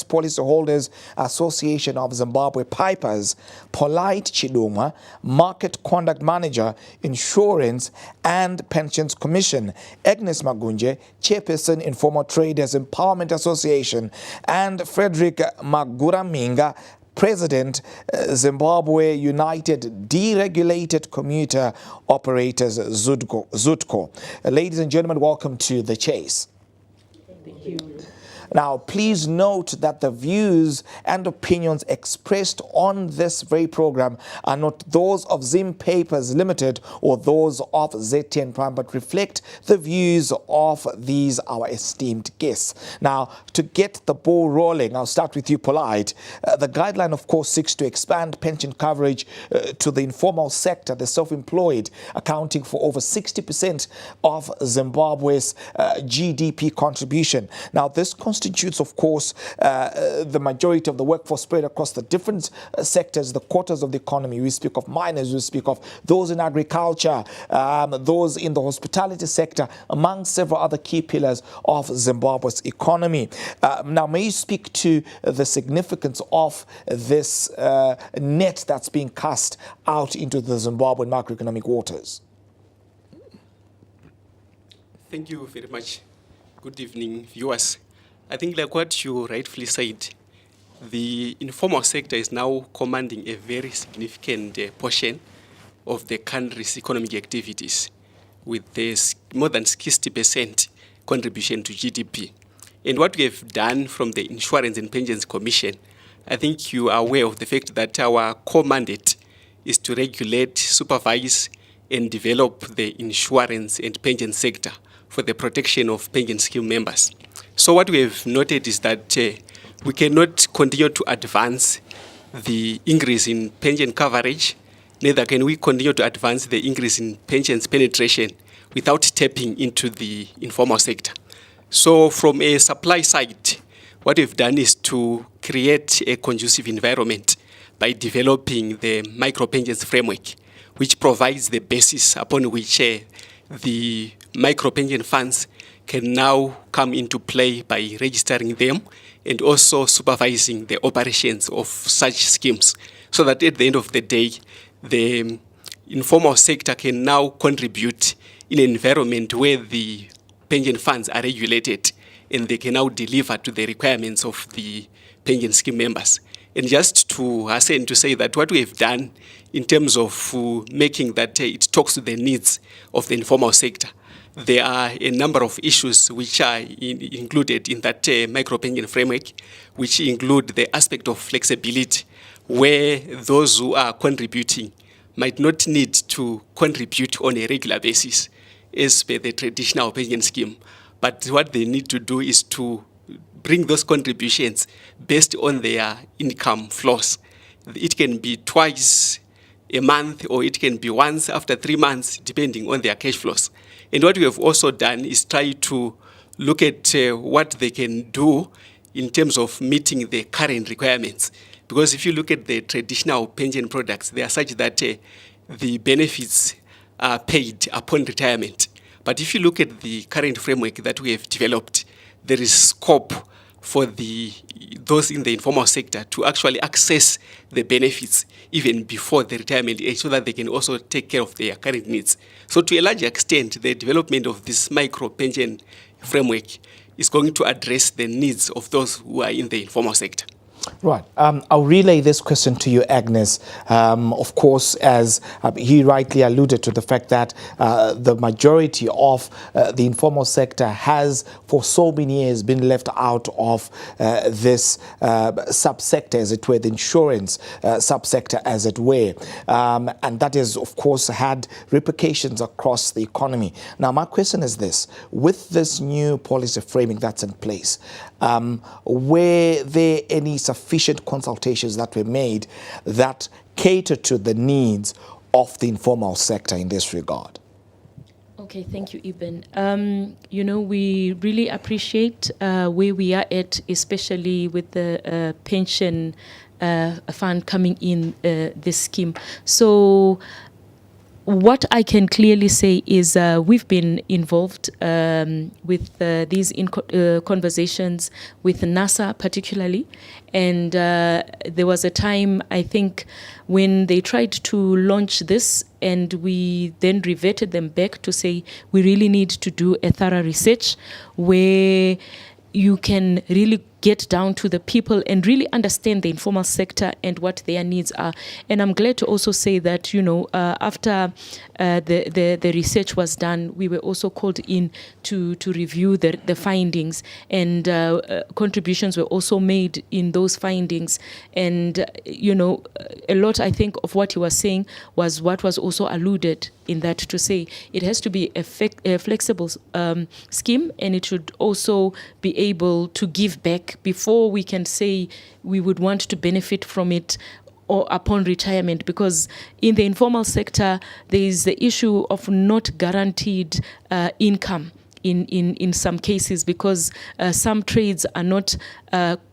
Policyholders Association of Zimbabwe Pipers, Polite Chiduma, Market Conduct Manager, Insurance and Pensions Commission, Agnes Magunje, Chairperson, Informal Traders Empowerment Association, and Frederick Maguraminga, President, Zimbabwe United Deregulated Commuter Operators, ZUTCO. Ladies and gentlemen, welcome to The Chase. Thank you. Now, please note that the views and opinions expressed on this very program are not those of Zim Papers Limited or those of ZTN Prime, but reflect the views of these, our esteemed guests. Now, to get the ball rolling, I'll start with you, Polite. The guideline, of course, seeks to expand pension coverage to the informal sector, the self-employed, accounting for over 60% of Zimbabwe's GDP contribution. Now, this constitutes, of course, the majority of the workforce spread across the different sectors, the quarters of the economy. We speak of miners, we speak of those in agriculture, those in the hospitality sector, among several other key pillars of Zimbabwe's economy. Now, may you speak to the significance of this net that's being cast out into the Zimbabwean macroeconomic waters? Thank you very much. Good evening, viewers. I think like what you rightfully said, the informal sector is now commanding a very significant portion of the country's economic activities, with this more than 60% contribution to GDP. And what we have done from the Insurance and Pensions Commission, I think you are aware of the fact that our core mandate is to regulate, supervise, and develop the insurance and pension sector for the protection of pension scheme members. So what we have noted is that we cannot continue to advance the increase in pension coverage, neither can we continue to advance the increase in pensions penetration without tapping into the informal sector. So from a supply side, what we've done is to create a conducive environment by developing the micro-pensions framework, which provides the basis upon which the micro-pension funds can now come into play by registering them and also supervising the operations of such schemes, so that at the end of the day, the informal sector can now contribute in an environment where the pension funds are regulated and they can now deliver to the requirements of the pension scheme members. And just to hasten to say that what we have done in terms of making that it talks to the needs of the informal sector, there are a number of issues which are included in that micro-pension framework, which include the aspect of flexibility, where those who are contributing might not need to contribute on a regular basis as per the traditional pension scheme. But what they need to do is to bring those contributions based on their income flows. It can be twice a month, or it can be once after 3 months, depending on their cash flows. And what we have also done is try to look at what they can do in terms of meeting the current requirements. Because if you look at the traditional pension products, they are such that the benefits are paid upon retirement. But if you look at the current framework that we have developed, there is scope for those in the informal sector to actually access the benefits even before the retirement age, so that they can also take care of their current needs. So to a large extent, the development of this micro-pension framework is going to address the needs of those who are in the informal sector. Right. I'll relay this question to you, Agnes. Of course, as he rightly alluded to the fact that the majority of the informal sector has for so many years been left out of this subsector, as it were, the insurance subsector, as it were. And that has, of course, had repercussions across the economy. Now, my question is this. With this new policy framing that's in place, were there any sufficient consultations that were made that cater to the needs of the informal sector in this regard? Okay, thank you, Eben. You know, we really appreciate where we are at, especially with the pension fund coming in this scheme. So what I can clearly say is we've been involved with these conversations with NASA particularly. And there was a time, I think, when they tried to launch this, and we then reverted them back to say we really need to do a thorough research where you can really get down to the people and really understand the informal sector and what their needs are. And I'm glad to also say that, after the research was done, we were also called in to review the findings, and contributions were also made in those findings. And, a lot, I think, of what he was saying was what was also alluded in that, to say it has to be a flexible scheme, and it should also be able to give back before we can say we would want to benefit from it or upon retirement, because in the informal sector there is the issue of not guaranteed income in some cases, because some trades are not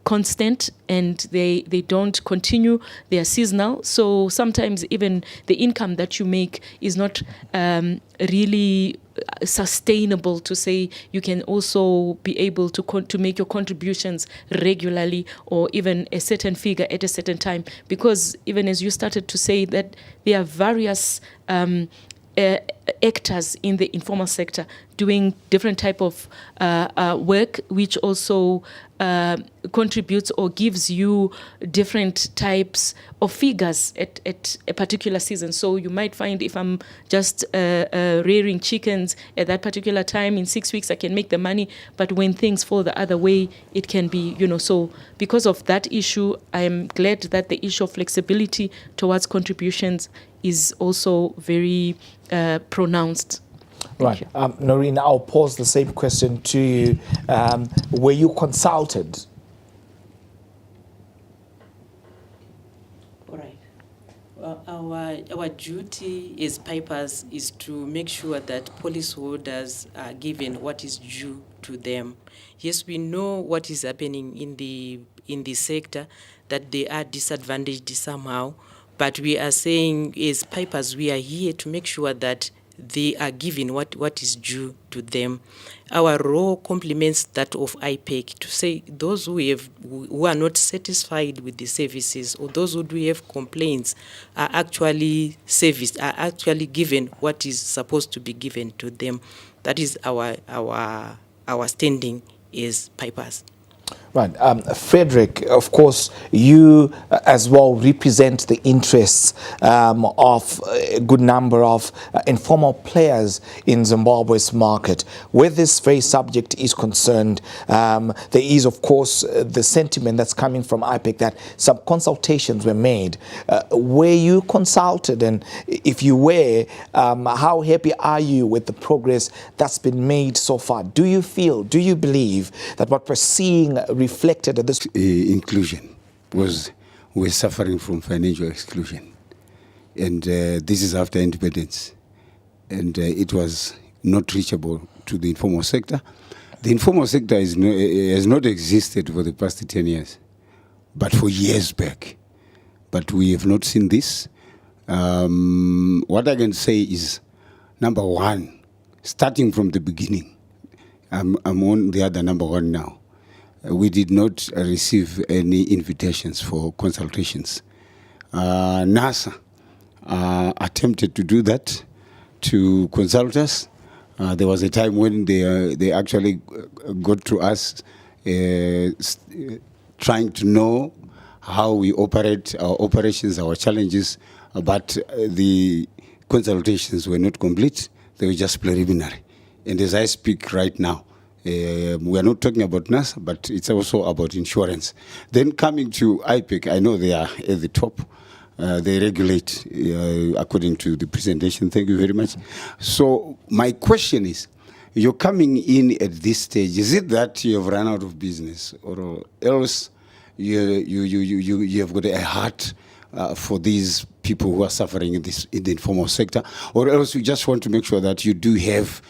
constant and they don't continue, they are seasonal. So sometimes even the income that you make is not really sustainable to say you can also be able to make your contributions regularly, or even a certain figure at a certain time, because even as you started to say that there are various actors in the informal sector doing different type of work, which also contributes or gives you different types of figures at a particular season. So you might find, if I'm just rearing chickens at that particular time, in 6 weeks I can make the money, but when things fall the other way, it can be, so because of that issue, I'm glad that the issue of flexibility towards contributions is also very pronounced. Right. Noreen, I'll pose the same question to you. Were you consulted? All right. Well, our duty as pipers is to make sure that policyholders are given what is due to them. Yes, we know what is happening in the sector, that they are disadvantaged somehow, but we are saying, as pipers, we are here to make sure that they are given what is due to them. Our role complements that of IPEC to say those who are not satisfied with the services, or those who do have complaints, are actually serviced, are actually given what is supposed to be given to them. That is our standing as pipers. Right. Frederick, of course, you as well represent the interests of a good number of informal players in Zimbabwe's market. Where this very subject is concerned, there is, of course, the sentiment that's coming from IPEC that some consultations were made. Were you consulted? And if you were, how happy are you with the progress that's been made so far? Do you believe that what we're seeing reflected at this inclusion, because we're suffering from financial exclusion, and this is after independence, and it was not reachable to the informal sector. The informal sector has not existed for the past 10 years, but for years back. But we have not seen this. What I can say is, number one, starting from the beginning, I'm on the other number one now. We did not receive any invitations for consultations. NASA attempted to do that, to consult us. There was a time when they actually got to us trying to know how we operate, our operations, our challenges, but the consultations were not complete. They were just preliminary. And as I speak right now, we are not talking about NASA, but it's also about insurance. Then coming to IPEC, I know they are at the top. They regulate according to the presentation. Thank you very much. So my question is, you're coming in at this stage. Is it that you have run out of business, or else you have got a heart for these people who are suffering in the informal sector, or else we just want to make sure that you do have,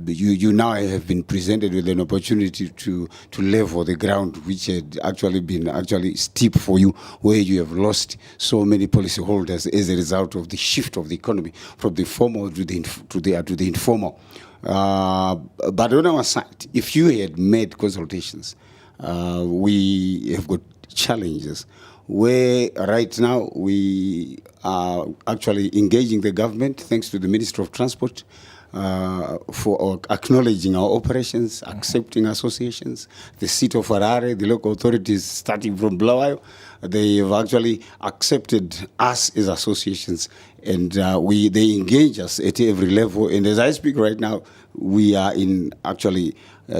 you now have been presented with an opportunity to level the ground, which had actually been steep for you, where you have lost so many policyholders as a result of the shift of the economy from the formal to the informal. But on our side, if you had made consultations, we have got challenges where right now we are actually engaging the government, thanks to the Minister of Transport, for acknowledging our operations, accepting associations. The seat of Harare, the local authorities, starting from Bulawayo, they have actually accepted us as associations, and they engage us at every level. And as I speak right now, we are in actually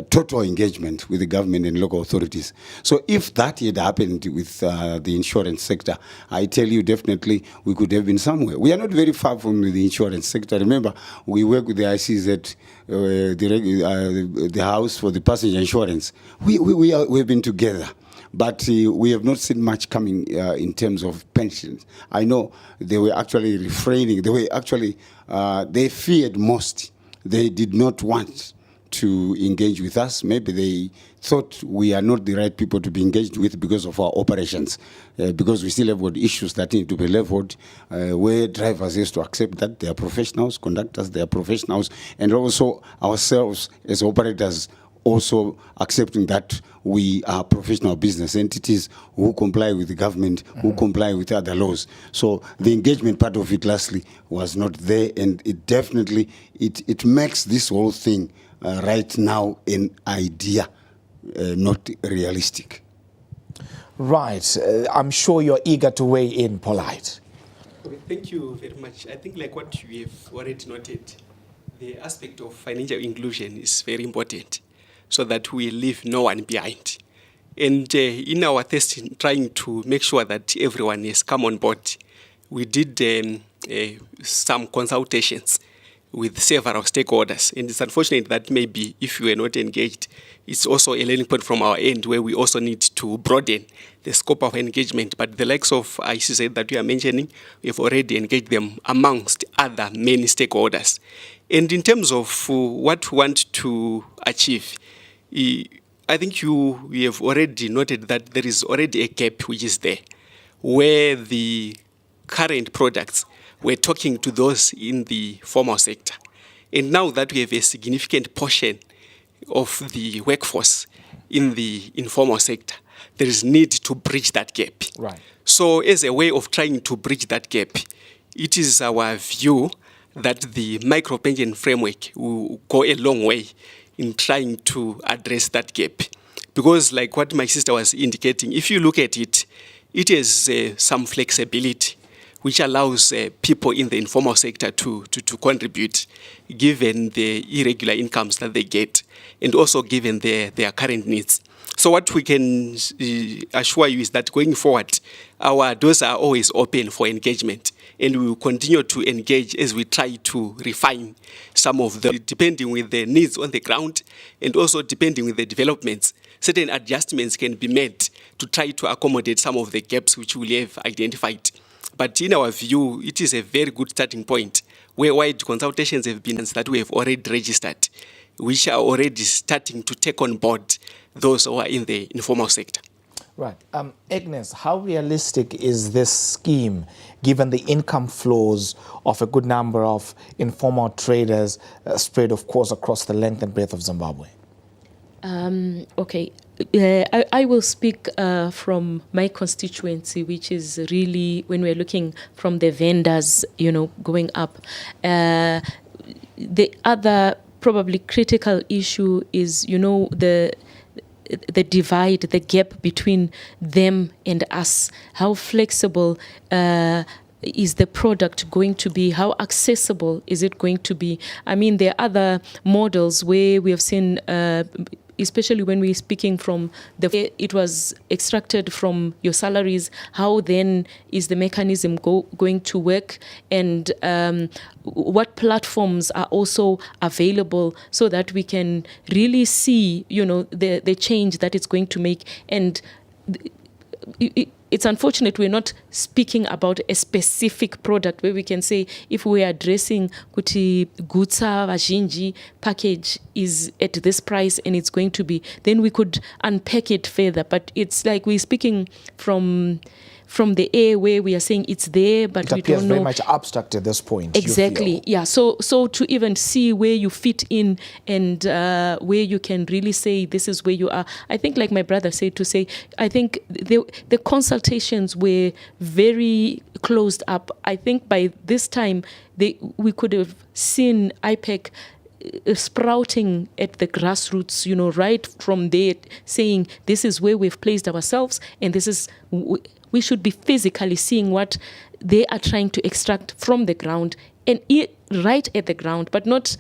total engagement with the government and local authorities. So if that had happened with the insurance sector, I tell you definitely we could have been somewhere. We are not very far from the insurance sector. Remember, we work with the ICZ, the House for the Passenger Insurance. We've been together. But we have not seen much coming in terms of pensions. I know they were actually refraining. They feared most. They did not want to engage with us. Maybe they thought we are not the right people to be engaged with because of our operations, because we still have got issues that need to be leveled, where drivers have to accept that they are professionals, conductors, they are professionals, and also ourselves as operators also accepting that we are professional business entities who comply with the government, who comply with other laws. So the engagement part of it lastly was not there, and it definitely, it makes this whole thing right now an idea, not realistic. Right. I'm sure you're eager to weigh in, Polite. Okay, thank you very much. I think like what you have already noted, the aspect of financial inclusion is very important, so that we leave no one behind. And in our testing, trying to make sure that everyone has come on board, we did some consultations with several stakeholders. And it's unfortunate that maybe if you were not engaged, it's also a learning point from our end where we also need to broaden the scope of engagement. But the likes of ICZ that we are mentioning, we have already engaged them amongst other many stakeholders. And in terms of what we want to achieve, I think we have already noted that there is already a gap which is there, where the current products were talking to those in the formal sector. And now that we have a significant portion of the workforce in the informal sector, there is need to bridge that gap. Right. So as a way of trying to bridge that gap, it is our view that the micro-pension framework will go a long way in trying to address that gap. Because like what my sister was indicating, if you look at it, it has some flexibility which allows people in the informal sector to contribute, given the irregular incomes that they get, and also given their current needs. So what we can assure you is that going forward, our doors are always open for engagement, and we will continue to engage as we try to refine some of them, depending with the needs on the ground, and also depending with the developments. Certain adjustments can be made to try to accommodate some of the gaps which we have identified. But in our view, it is a very good starting point, where wide consultations have been that we have already registered, which are already starting to take on board those who are in the informal sector. Right. Agnes, how realistic is this scheme, given the income flows of a good number of informal traders spread, of course, across the length and breadth of Zimbabwe? Okay. I will speak from my constituency, which is really when we're looking from the vendors, going up. The other probably critical issue is, the divide, the gap between them and us. How flexible is the product going to be? How accessible is it going to be? I mean, there are other models where we have seen, especially when we're speaking from it was extracted from your salaries, how then is the mechanism going to work, and what platforms are also available so that we can really see, the change that it's going to make. And it's unfortunate we're not speaking about a specific product where we can say if we are addressing kuti gutsa vazhinji package is at this price and it's going to be, then we could unpack it further. But it's like we're speaking from the air where we are saying it's there, but we don't know. It appears very much abstract at this point. Exactly, yeah. So to even see where you fit in and where you can really say this is where you are. I think, like my brother said, I think the consultations were very closed up. I think by this time we could have seen IPEC sprouting at the grassroots, right from there, saying this is where we've placed ourselves and this is. We should be physically seeing what they are trying to extract from the ground and right at the ground, but not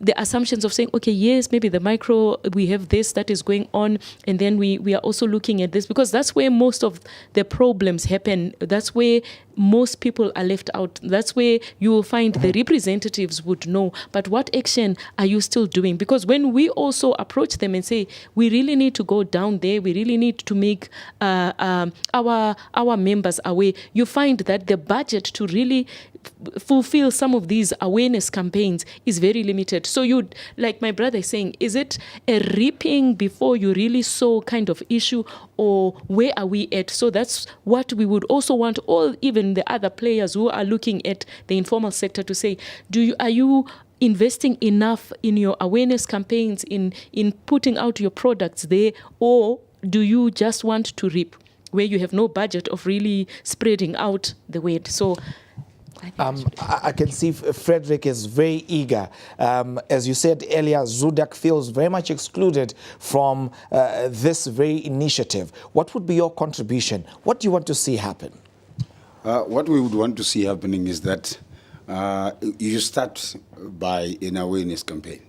the assumptions of saying, okay, yes, maybe the micro, we have this that is going on, and then we are also looking at this, because that's where most of the problems happen. That's where most people are left out. That's where you will find the representatives would know, but what action are you still doing? Because when we also approach them and say, we really need to go down there, we really need to make our members aware, you find that the budget to really fulfill some of these awareness campaigns is very limited. So you, like my brother is saying, is it a reaping before you really sow kind of issue, or where are we at? So that's what we would also want all, even the other players who are looking at the informal sector, to say, are you investing enough in your awareness campaigns, in putting out your products there, or do you just want to reap where you have no budget of really spreading out the word? So I can see Frederick is very eager. As you said earlier, ZUDAC feels very much excluded from this very initiative. What would be your contribution? What do you want to see happen? What we would want to see happening is that you start by an awareness campaign.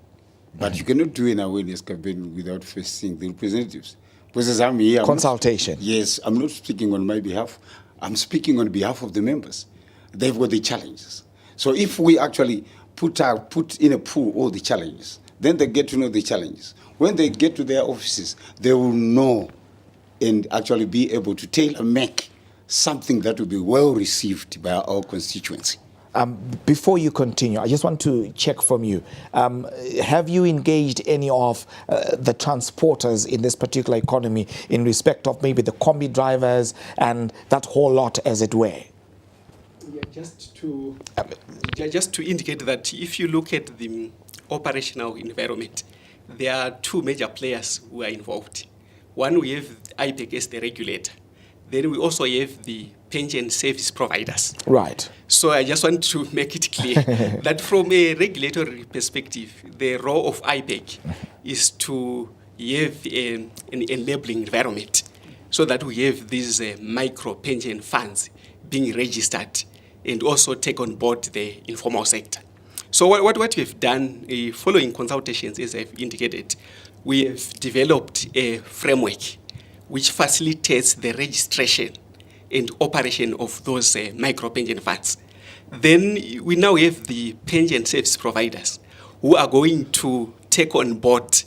But you cannot do an awareness campaign without facing the representatives. Because as I'm here... Consultation. Yes, I'm not speaking on my behalf. I'm speaking on behalf of the members. They've got the challenges. So if we actually put in a pool all the challenges, then they get to know the challenges. When they get to their offices, they will know and actually be able to tailor-make something that will be well received by our constituency. Before you continue, I just want to check from you. Have you engaged any of the transporters in this particular economy in respect of maybe the combi drivers and that whole lot, as it were? Yeah, just to indicate that if you look at the operational environment, there are two major players who are involved. One, we have IPEC as the regulator. Then we also have the pension service providers. Right. So I just want to make it clear that from a regulatory perspective, the role of IPEC is to have an enabling environment so that we have these micro pension funds being registered and also take on board the informal sector. So what we've done, following consultations, as I've indicated, we have developed a framework which facilitates the registration and operation of those micro pension funds. Then we now have the pension service providers who are going to take on board.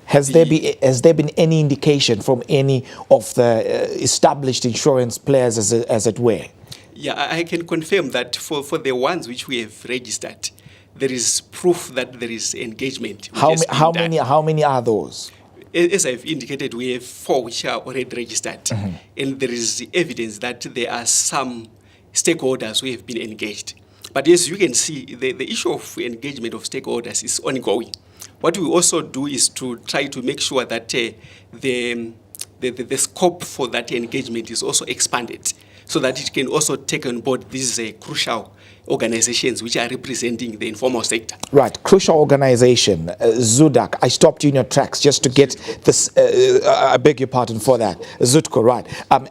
Has there been any indication from any of the established insurance players, as it were? Yeah, I can confirm that for the ones which we have registered, there is proof that there is engagement. How many are those? As I've indicated, we have 4 which are already registered. Mm-hmm. And there is evidence that there are some stakeholders who have been engaged. But as you can see, the issue of engagement of stakeholders is ongoing. What we also do is to try to make sure that the scope for that engagement is also expanded, so that it can also take on board these crucial organizations which are representing the informal sector. Right, crucial organization, ZUDAC. I stopped you in your tracks just to get this, I beg your pardon for that, ZUDCO, right.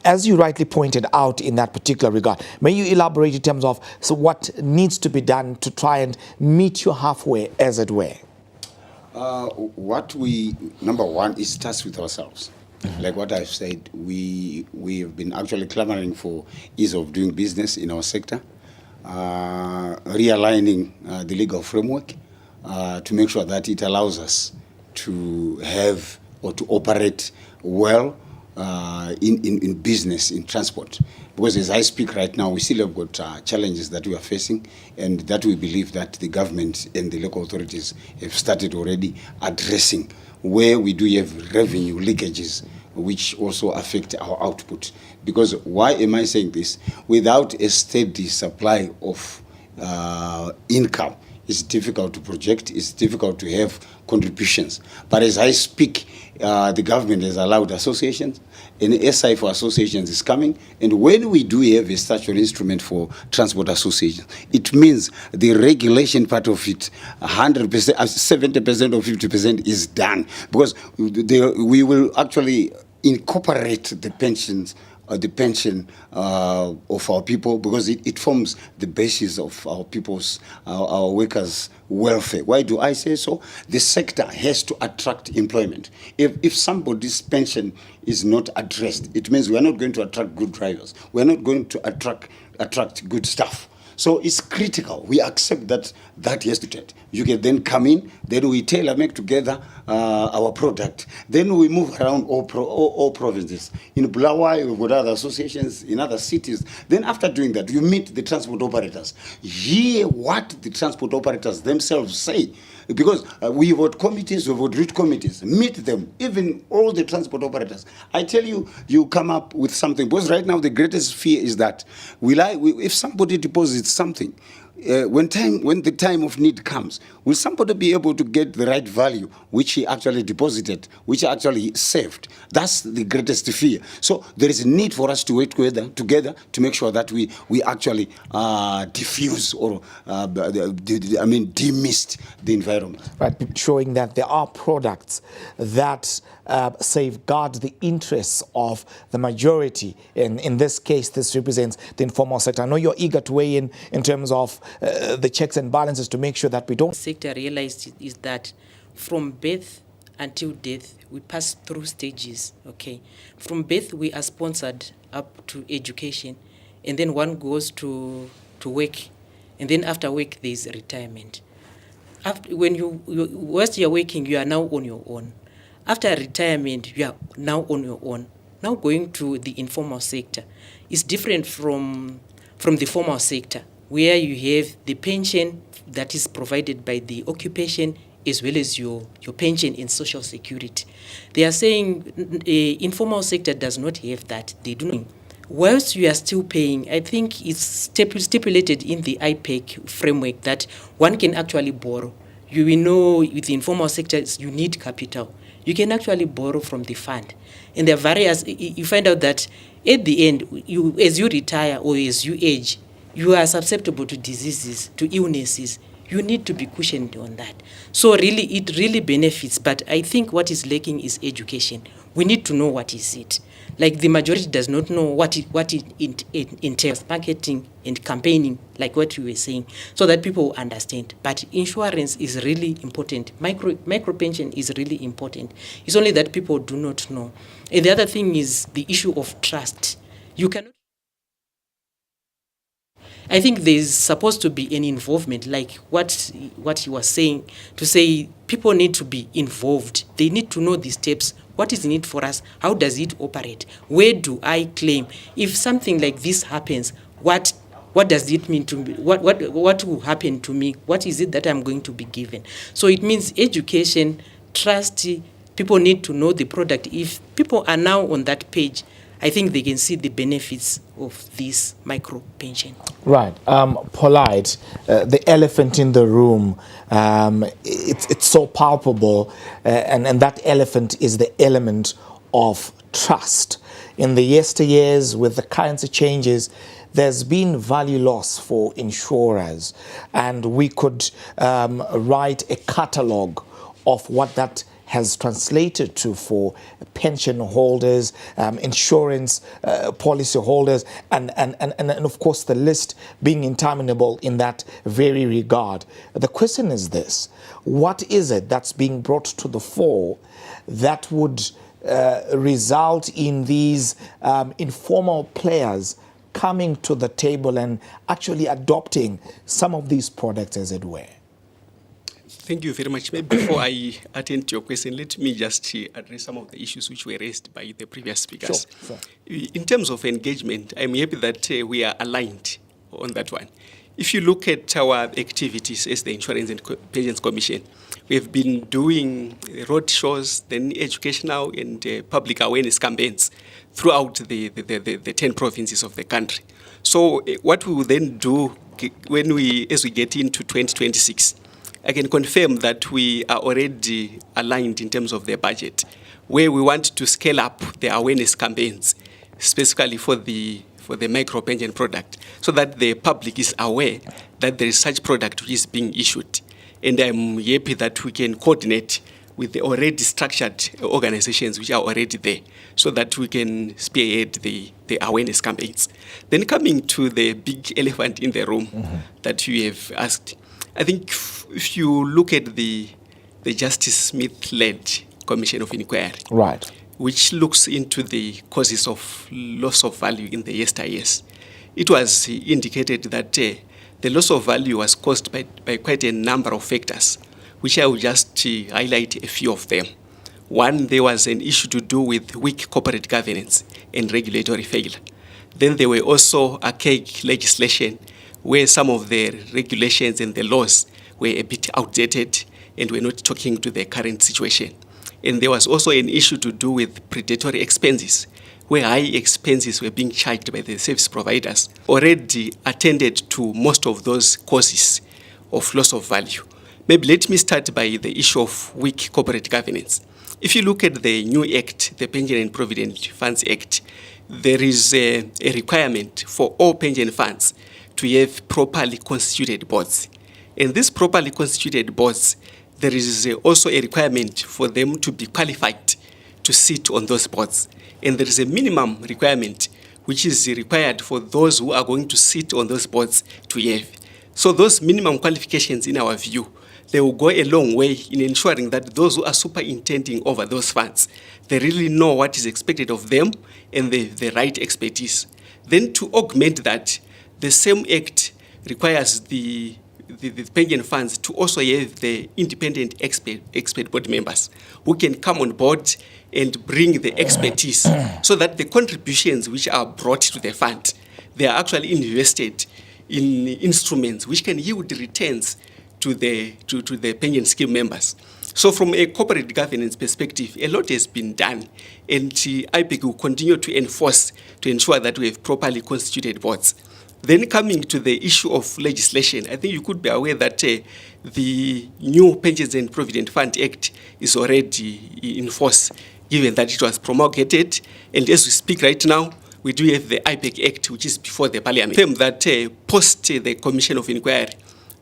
As you rightly pointed out in that particular regard, may you elaborate in terms of what needs to be done to try and meet you halfway, as it were? Number one, it starts with ourselves. Mm-hmm. Like what I've said, we have been actually clamoring for ease of doing business in our sector, realigning the legal framework to make sure that it allows us to have or to operate well in business, in transport. Because as I speak right now, we still have got challenges that we are facing, and that we believe that the government and the local authorities have started already addressing, where we do have revenue leakages, which also affect our output. Because why am I saying this? Without a steady supply of income, it's difficult to project, it's difficult to have contributions. But as I speak, the government has allowed associations, and SI for associations is coming. And when we do have a statutory instrument for transport associations, it means the regulation part of it, 100%, 70% or 50% is done. Because we will actually incorporate the pensions, the pension of our people, because it forms the basis of our people's, our workers' welfare. Why do I say so? The sector has to attract employment. If somebody's pension is not addressed, it means we are not going to attract good drivers. We are not going to attract good staff. So it's critical. We accept that has to change. You can then come in, then we tailor-make together our product. Then we move around all provinces. In Bulawayo, we've got other associations in other cities. Then after doing that, you meet the transport operators. Hear what the transport operators themselves say. Because we've got committees, we've got route committees. Meet them, even all the transport operators. I tell you, you come up with something. Because right now the greatest fear is that if somebody deposits something, when the time of need comes, will somebody be able to get the right value which he actually deposited, which actually saved? That's the greatest fear. So there is a need for us to work together to make sure that we actually diffuse or demist the environment. Right, showing that there are products that safeguard the interests of the majority. In this case, this represents the informal sector. I know you're eager to weigh in terms of the checks and balances to make sure that we don't. Sector realized is that from birth until death, we pass through stages, okay? From birth, we are sponsored up to education, and then one goes to work, and then after work, there is retirement. Whilst you're working, you are now on your own. After retirement, you are now on your own. Now going to the informal sector is different from the formal sector, where you have the pension that is provided by the occupation as well as your pension in social security. They are saying informal sector does not have that. They do not. Whilst you are still paying, I think it's stipulated in the IPEC framework that one can actually borrow. You will know with the informal sector, you need capital. You can actually borrow from the fund. And there are various, you find out that at the end, as you retire or as you age, you are susceptible to diseases, to illnesses. You need to be cushioned on that. So really, it really benefits. But I think what is lacking is education. We need to know what is it. Like the majority does not know what it entails, marketing and campaigning, like what you were saying, so that people will understand. But insurance is really important. Micro pension is really important. It's only that people do not know. And the other thing is the issue of trust. You cannot. I think there's supposed to be an involvement, like what you were saying, to say people need to be involved. They need to know the steps. What is in it for us? How does it operate? Where do I claim? If something like this happens, what does it mean to me? What will happen to me? What is it that I'm going to be given? So it means education, trust. People need to know the product. If people are now on that page, I think they can see the benefits of this micro pension. Right. Polite, the elephant in the room, it's so palpable, and that elephant is the element of trust. In the yesteryears, with the currency changes, there's been value loss for insurers, and we could write a catalogue of what that has translated to for pension holders, insurance policy holders, and of course the list being interminable in that very regard. The question is this: what is it that's being brought to the fore that would result in these informal players coming to the table and actually adopting some of these products, as it were? Thank you very much. Maybe before I attend to your question, let me just address some of the issues which were raised by the previous speakers. Sure. In terms of engagement, I'm happy that we are aligned on that one. If you look at our activities as the Insurance and Pensions Commission, we have been doing road shows, then educational and public awareness campaigns throughout the 10 provinces of the country. So what we will then do as we get into 2026, I can confirm that we are already aligned in terms of the budget, where we want to scale up the awareness campaigns, specifically for the micro pension product, so that the public is aware that there is such product which is being issued. And I'm happy that we can coordinate with the already structured organizations which are already there, so that we can spearhead the awareness campaigns. Then coming to the big elephant in the room that you have asked, I think if you look at the Justice Smith-led Commission of Inquiry, Right. which looks into the causes of loss of value in the yesteryears, it was indicated that the loss of value was caused by quite a number of factors, which I will just highlight a few of them. One, there was an issue to do with weak corporate governance and regulatory failure. Then there were also archaic legislation where some of the regulations and the laws were a bit outdated and were not talking to the current situation. And there was also an issue to do with predatory expenses, where high expenses were being charged by the service providers, already attended to most of those causes of loss of value. Maybe let me start by the issue of weak corporate governance. If you look at the new act, the Pension and Provident Funds Act, there is a requirement for all pension funds to have properly constituted boards. And these properly constituted boards, there is also a requirement for them to be qualified to sit on those boards. And there is a minimum requirement which is required for those who are going to sit on those boards to have. So those minimum qualifications, in our view, they will go a long way in ensuring that those who are superintending over those funds, they really know what is expected of them and the right expertise. Then to augment that, the same act requires the pension funds to also have the independent expert board members who can come on board and bring the expertise so that the contributions which are brought to the fund, they are actually invested in instruments which can yield returns to the pension scheme members. So from a corporate governance perspective, a lot has been done, and IPEC will continue to enforce to ensure that we have properly constituted boards. Then coming to the issue of legislation, I think you could be aware that the new Pensions and Provident Fund Act is already in force, given that it was promulgated. And as we speak right now, we do have the IPEC Act, which is before the Parliament. That post the Commission of Inquiry,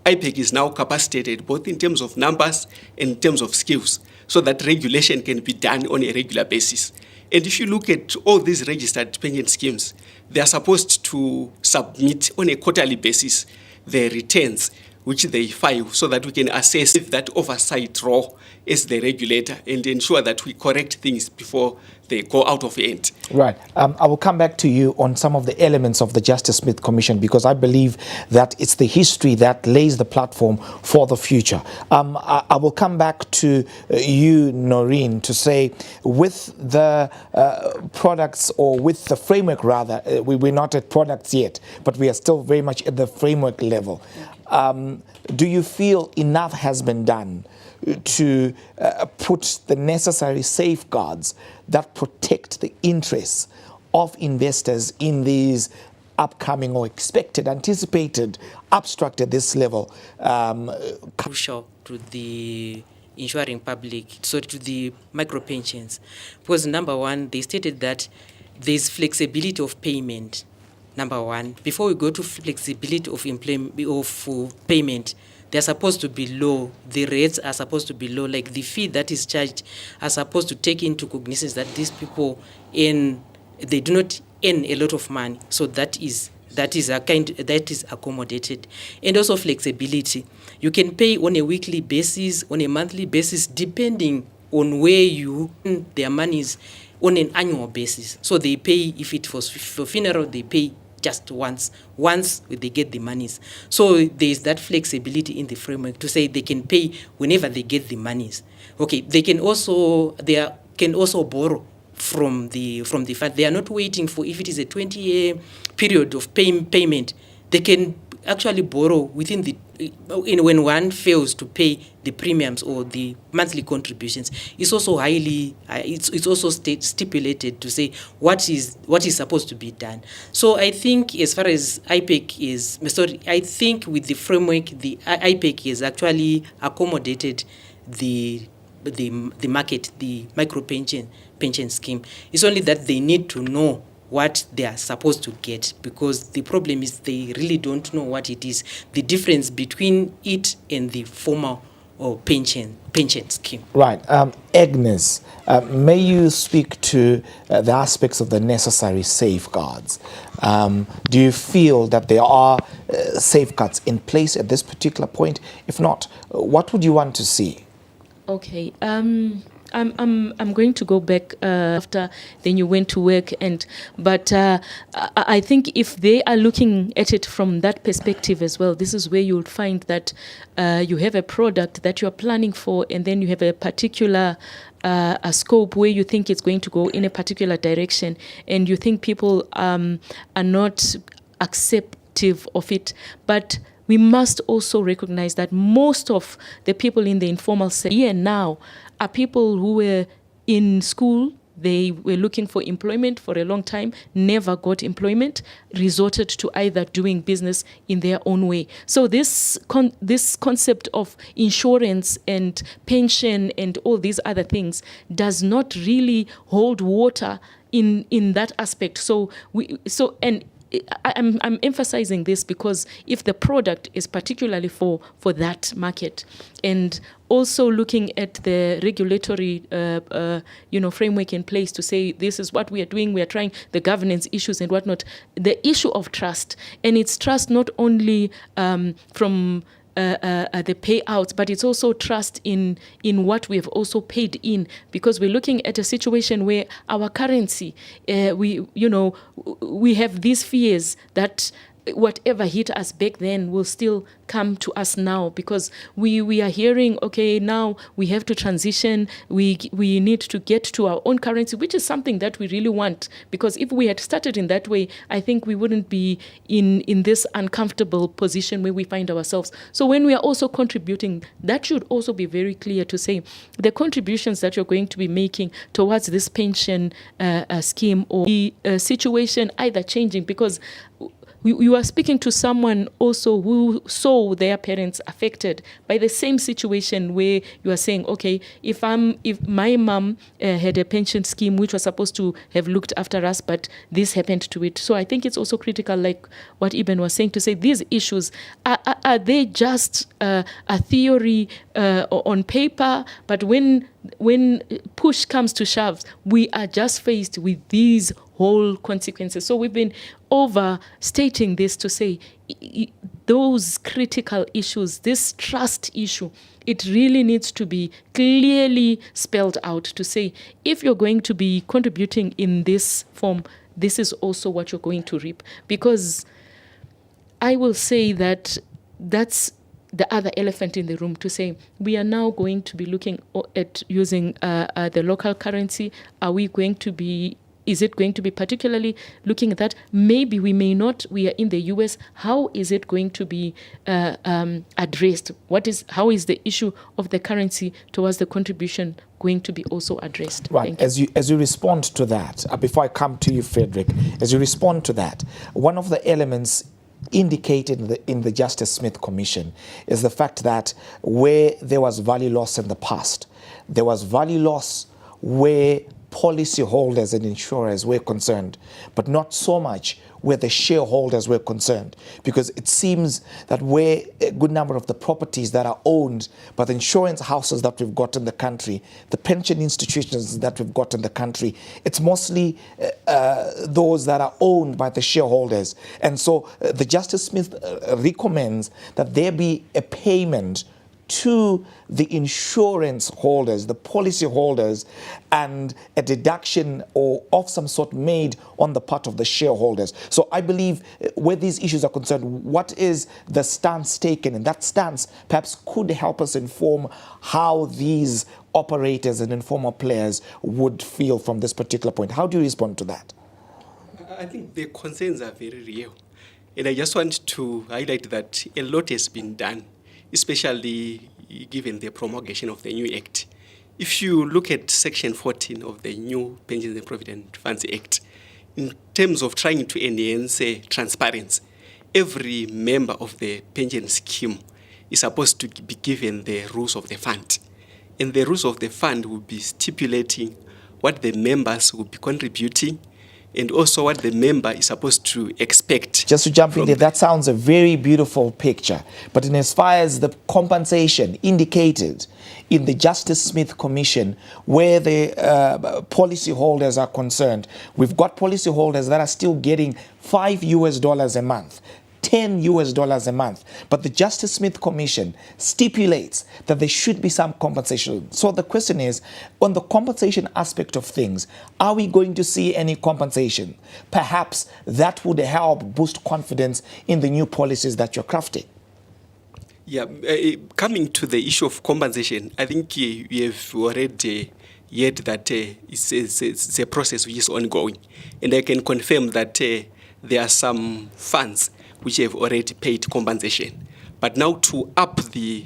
IPEC is now capacitated both in terms of numbers and in terms of skills, so that regulation can be done on a regular basis. And if you look at all these registered pension schemes, they are supposed to submit on a quarterly basis their returns which they file, so that we can assess that oversight role as the regulator and ensure that we correct things before they go out of hand. Right. I will come back to you on some of the elements of the Justice Smith Commission, because I believe that it's the history that lays the platform for the future. I will come back to you, Noreen, to say with the products, or with the framework rather, we're not at products yet, but we are still very much at the framework level. Do you feel enough has been done to put the necessary safeguards that protect the interests of investors in these upcoming or expected, anticipated, abstract at this level? Crucial to the insuring public, so to the micro pensions, because number one, they stated that there's flexibility of payment. Number one, before we go to flexibility of payment, they're supposed to be low. The rates are supposed to be low. Like the fee that is charged are supposed to take into cognizance that these people they do not earn a lot of money. So that is accommodated. And also flexibility. You can pay on a weekly basis, on a monthly basis, depending on where you their money is on an annual basis. So they pay, if it was for funeral, they pay just once they get the monies. So there is that flexibility in the framework to say they can pay whenever they get the monies. Okay, they can also borrow from the fund. They are not waiting for, if it is a 20-year period of payment, they can actually borrow within when one fails to pay the premiums or the monthly contributions. It's also it's also stipulated to say what is supposed to be done. So I think as far as IPEC I think with the framework, the IPEC is actually accommodated the market, the micro pension scheme. It's only that they need to know what they are supposed to get, because the problem is they really don't know what it is, the difference between it and the formal or pension scheme. Right. Agnes, may you speak to the aspects of the necessary safeguards? Do you feel that there are safeguards in place at this particular point? If not, what would you want to see? Okay. I'm going to go back after then you went to work, but I think if they are looking at it from that perspective as well, this is where you'll find that you have a product that you're planning for, and then you have a particular a scope where you think it's going to go in a particular direction, and you think people are not acceptive of it. But we must also recognize that most of the people in the informal sector here now are people who were in school, they were looking for employment for a long time, never got employment, resorted to either doing business in their own way. So this concept of insurance and pension and all these other things does not really hold water in that aspect. I'm emphasizing this because if the product is particularly for that market, and also looking at the regulatory framework in place to say this is what we are doing, we are trying the governance issues and whatnot, the issue of trust, and it's trust not only from the payouts, but it's also trust in what we have also paid in, because we're looking at a situation where our currency, we have these fears that whatever hit us back then will still come to us now, because we are hearing, okay, now we have to transition, we need to get to our own currency, which is something that we really want, because if we had started in that way, I think we wouldn't be in this uncomfortable position where we find ourselves. So when we are also contributing, that should also be very clear to say the contributions that you're going to be making towards this pension scheme, or the situation either changing, because you are speaking to someone also who saw their parents affected by the same situation, where you are saying, okay, if my mom had a pension scheme which was supposed to have looked after us, but this happened to it. So I think it's also critical, like what Eben was saying, to say these issues, are they just a theory on paper, but when push comes to shove, we are just faced with these whole consequences. So we've been overstating this to say those critical issues, this trust issue, it really needs to be clearly spelled out to say, if you're going to be contributing in this form, this is also what you're going to reap. Because I will say that's the other elephant in the room, to say we are now going to be looking at using the local currency. Is it going to be particularly looking at that? Maybe we may not. We are in the US. How is it going to be addressed? How is the issue of the currency towards the contribution going to be also addressed? Right. As you respond to that, before I come to you, Frederick, as you respond to that, one of the elements indicated in the Justice Smith Commission is the fact that where there was value loss in the past, there was value loss where policyholders and insurers were concerned, but not so much where the shareholders were concerned, because it seems that where a good number of the properties that are owned by the insurance houses that we've got in the country, the pension institutions that we've got in the country, it's mostly those that are owned by the shareholders. And so the Justice Smith recommends that there be a payment to the insurance holders, the policy holders, and a deduction or of some sort made on the part of the shareholders. So I believe where these issues are concerned, what is the stance taken? And that stance perhaps could help us inform how these operators and informal players would feel from this particular point. How do you respond to that? I think the concerns are very real. And I just want to highlight that a lot has been done, especially given the promulgation of the new Act. If you look at Section 14 of the new Pensions and Provident Funds Act, in terms of trying to enhance transparency, every member of the pension scheme is supposed to be given the rules of the fund. And the rules of the fund will be stipulating what the members will be contributing and also what the member is supposed to expect. Just to jump in there, that sounds a very beautiful picture. But in as far as the compensation indicated in the Justice Smith Commission, where the policyholders are concerned, we've got policyholders that are still getting $5 a month. $10 a month. But the Justice Smith Commission stipulates that there should be some compensation. So the question is, on the compensation aspect of things, are we going to see any compensation? Perhaps that would help boost confidence in the new policies that you're crafting. Yeah, coming to the issue of compensation, I think we have already yet that it's a process which is ongoing. And I can confirm that there are some funds which have already paid compensation. But now to up the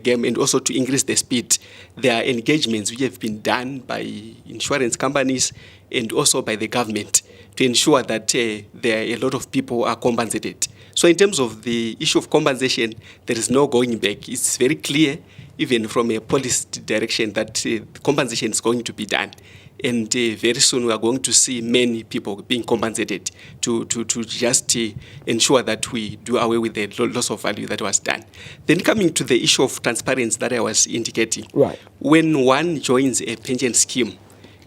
game and also to increase the speed, there are engagements which have been done by insurance companies and also by the government to ensure that there are a lot of people who are compensated. So in terms of the issue of compensation, there is no going back. It's very clear, even from a policy direction, that compensation is going to be done. And very soon we are going to see many people being compensated to just ensure that we do away with the loss of value that was done. Then coming to the issue of transparency that I was indicating. Right. When one joins a pension scheme,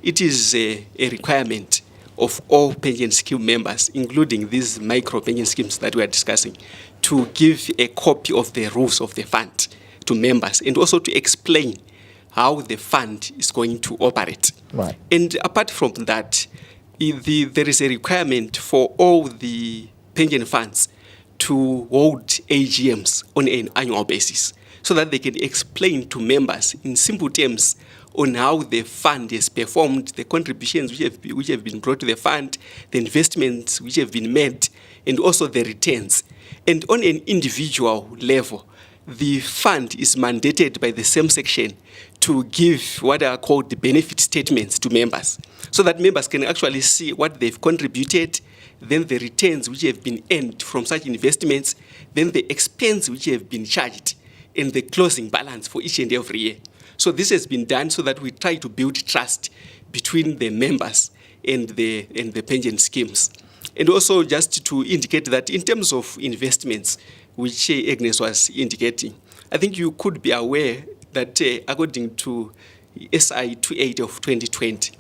it is a requirement of all pension scheme members, including these micro pension schemes that we are discussing, to give a copy of the rules of the fund to members and also to explain how the fund is going to operate. Right. And apart from that, there is a requirement for all the pension funds to hold AGMs on an annual basis so that they can explain to members in simple terms on how the fund has performed, the contributions which have been brought to the fund, the investments which have been made, and also the returns. And on an individual level, the fund is mandated by the same section to give what are called the benefit statements to members, so that members can actually see what they've contributed, then the returns which have been earned from such investments, then the expense which have been charged, and the closing balance for each and every year. So this has been done so that we try to build trust between the members and the pension schemes. And also just to indicate that in terms of investments, which Agnes was indicating, I think you could be aware that according to SI 28 of 2020,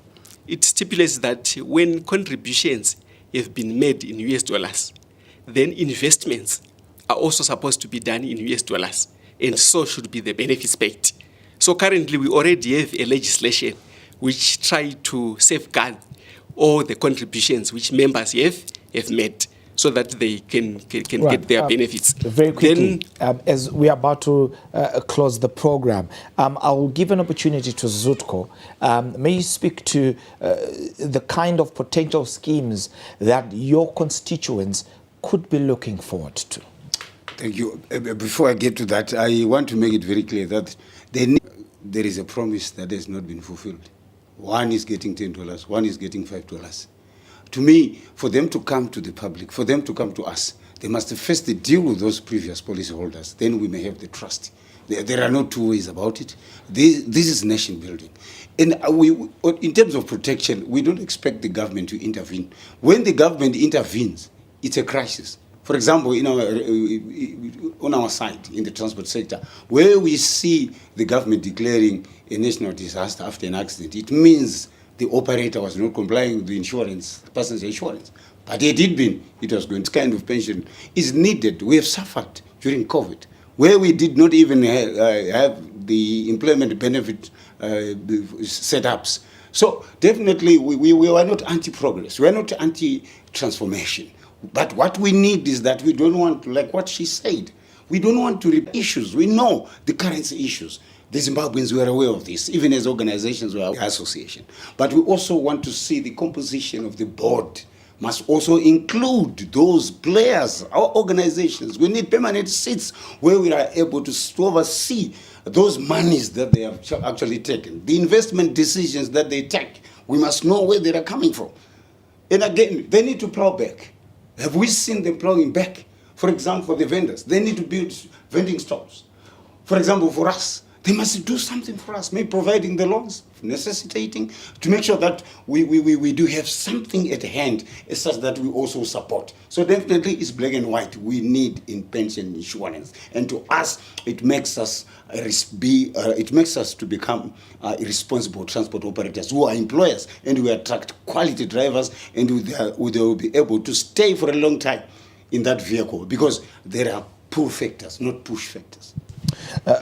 it stipulates that when contributions have been made in US dollars, then investments are also supposed to be done in US dollars, and so should be the benefits paid. So currently we already have a legislation which try to safeguard all the contributions which members have made, so that they can Right. get their benefits. Very quickly, as we are about to close the program, I will give an opportunity to Zutko. May you speak to the kind of potential schemes that your constituents could be looking forward to? Thank you. Before I get to that, I want to make it very clear that there is a promise that has not been fulfilled. One is getting $10, one is getting $5. To me, for them to come to the public, for them to come to us, they must first deal with those previous policyholders. Then we may have the trust. There are no two ways about it. This is nation building. And in terms of protection, we don't expect the government to intervene. When the government intervenes, it's a crisis. For example, on our side, in the transport sector, where we see the government declaring a national disaster after an accident, it means the operator was not complying with the insurance, the passenger insurance. But it had been, it was going. This kind of pension is needed. We have suffered during COVID. where we did not even have the employment benefit setups. So definitely we were not anti-progress. We are not anti-transformation. But what we need is that we don't want to, like what she said, we don't want to repeat issues. We know the currency issues. The Zimbabweans were aware of this, even as organizations were association. But we also want to see the composition of the board must also include those players, our organizations. We need permanent seats where we are able to oversee those monies that they have actually taken. The investment decisions that they take, we must know where they are coming from. And again, they need to plow back. Have we seen them plowing back? For example, for the vendors, they need to build vending stalls. For example, for us, they must do something for us, maybe providing the loans, necessitating, to make sure that we do have something at hand such that we also support. So definitely it's black and white. We need in pension insurance. And to us, it makes us to become irresponsible transport operators who are employers, and we attract quality drivers, and they will be able to stay for a long time in that vehicle, because there are pull factors, not push factors.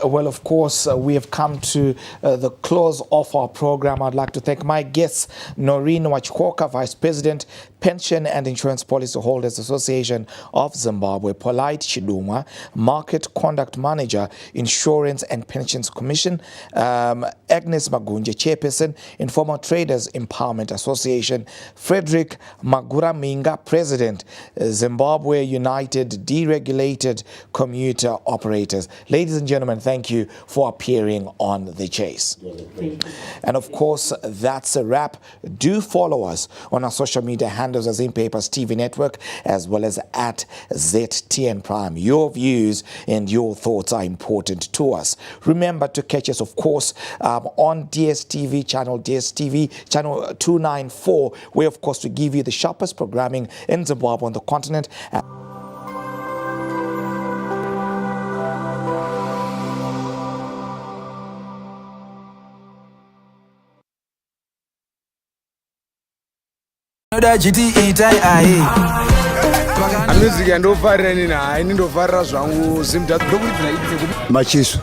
Well, of course, we have come to the close of our program. I'd like to thank my guests, Noreen Wachkoka, Vice President, Pension and Insurance Policy Holders Association of Zimbabwe, Polite Chidumwa, Market Conduct Manager, Insurance and Pensions Commission, Agnes Magunje, Chairperson, Informal Traders Empowerment Association, Frederick Magura Minga, President, Zimbabwe United Deregulated Commuter Operators. Ladies and gentlemen, thank you for appearing on The Chase. And of course, that's a wrap. Do follow us on our social media handles as InPapers TV Network, as well as at ZTN Prime. Your views and your thoughts are important to us. Remember to catch us, of course, on DSTV channel 294, where, of course, we give you the sharpest programming in Zimbabwe on the continent. Music and over and I need to fire zvangu zimda Machiso.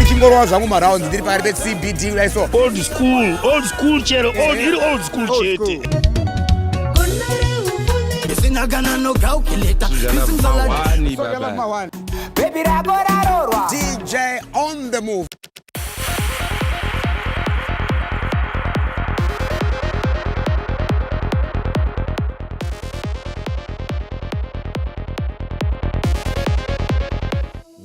Chingoro zvangu maround ndiri pari CBD like so old school chero old school chete. DJ on the move.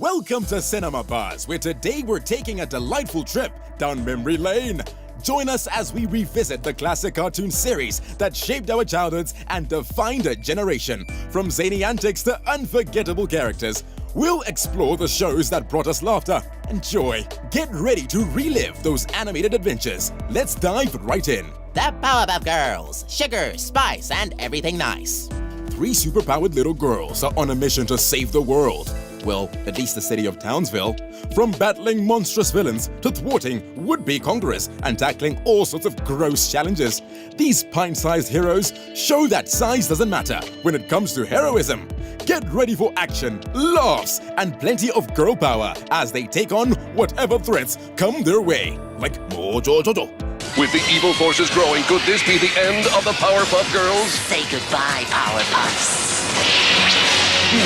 Welcome to Cinema Buzz, where today we're taking a delightful trip down memory lane. Join us as we revisit the classic cartoon series that shaped our childhoods and defined a generation. From zany antics to unforgettable characters, we'll explore the shows that brought us laughter and joy. Get ready to relive those animated adventures. Let's dive right in. The Powerpuff Girls, sugar, spice, and everything nice. 3 superpowered little girls are on a mission to save the world. Well, at least the city of Townsville. From battling monstrous villains to thwarting would-be conquerors and tackling all sorts of gross challenges, these pint-sized heroes show that size doesn't matter when it comes to heroism. Get ready for action, laughs, and plenty of girl power as they take on whatever threats come their way. Like Mojo Jojo. With the evil forces growing, could this be the end of the Powerpuff Girls? Say goodbye, Powerpuffs.